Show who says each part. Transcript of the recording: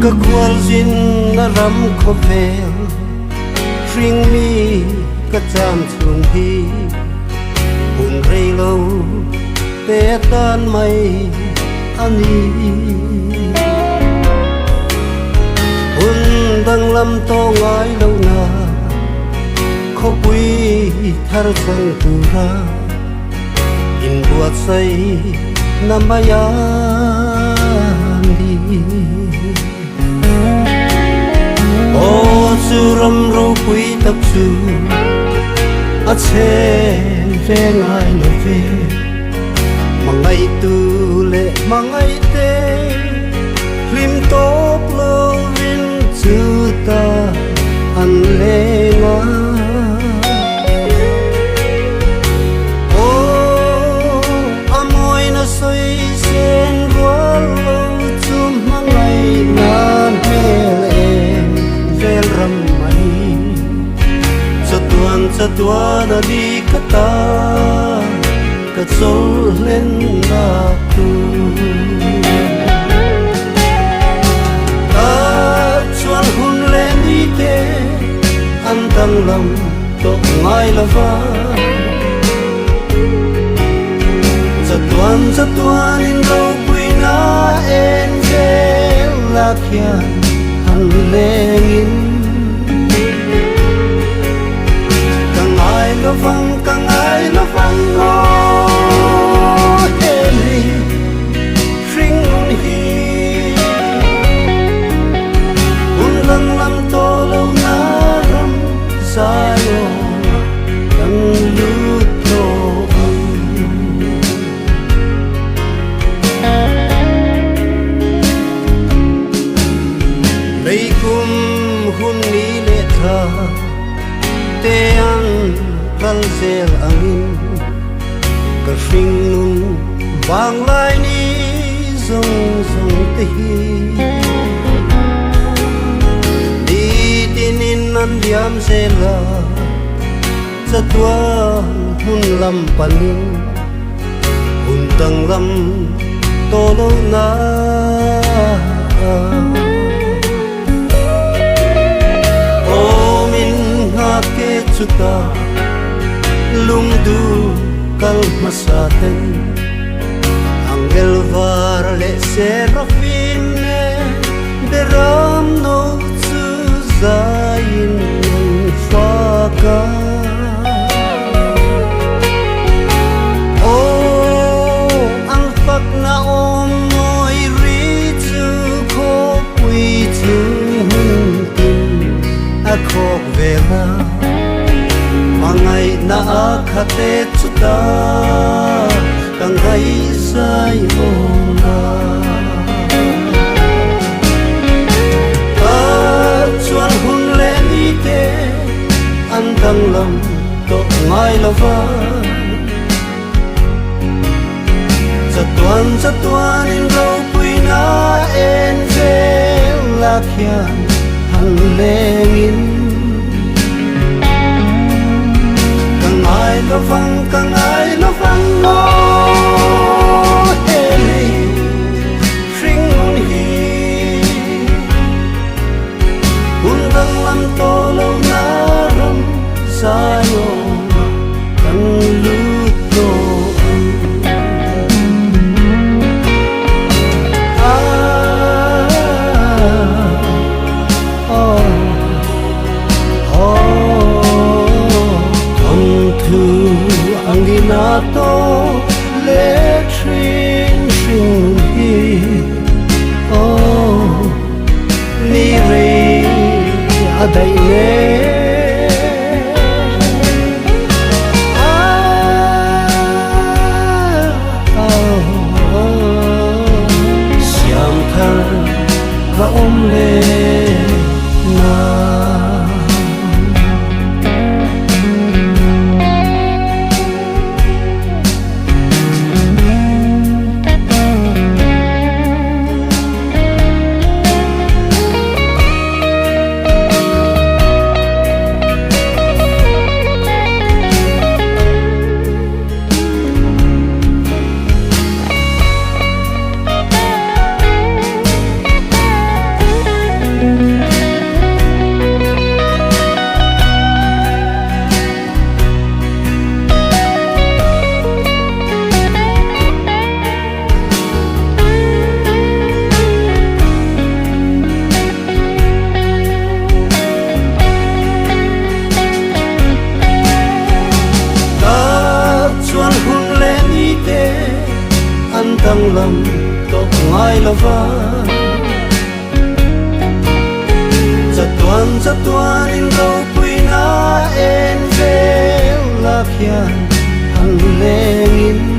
Speaker 1: ก็ควรจินนรำขบเวลริงมีก็จำชวนพี่หุ่นเรโลเตะตานไม่อันนี้หุ่นดังลำโตง่ายเลวนาเขาปุยทารสังตุราอินบวชใส่น้ำมายาโอ้สุรำรูปุยตักสูอาเชเรงไงโนเฟมังไงตูเลมังไงเตลิมโตกโลวินจูตาอันเลงาโอ้อามวยน่ะสวยเส้นรัวโลจุมมังไงนานเมลเอเวลรำมันSatuan di kata Katsol len aku Katsol hun len ite Antang lam tok ngai lava Satuan in rau puina Enjel lakyan Han lengin Kang ai lo vang ngô Heli Ring un hi Un lang lam to lâu na ram Sayo Kang lut to Lấy kum hun ni le tha Te an Kal zel angin Ka shing nun Bang lai ni Zong zong te hi Di tinin an diam zela Sa tua hun lam panin Hun tang lam Tolo na O min nga ke chuta Lung du kal masaten Angel var le serafin Beram no tsu zayin faka Oh ang fak na moy ritsu ko pui tsu huntin Akok vela Mangai na akate chuta Kang hai sai ona Kachuan hun le ite Antang lam to ngai lava Satuan in rau puina Enjel lakyan Han lengin Kang ai lo vang ngô Heli Ring un hi Un lang lam to lâu na ram Sayo Kang lut to Anginato le trin shin hi Oh ni re adai ne Siam thar va le na cho tuan in râu pui na en ve la khian hằng lên in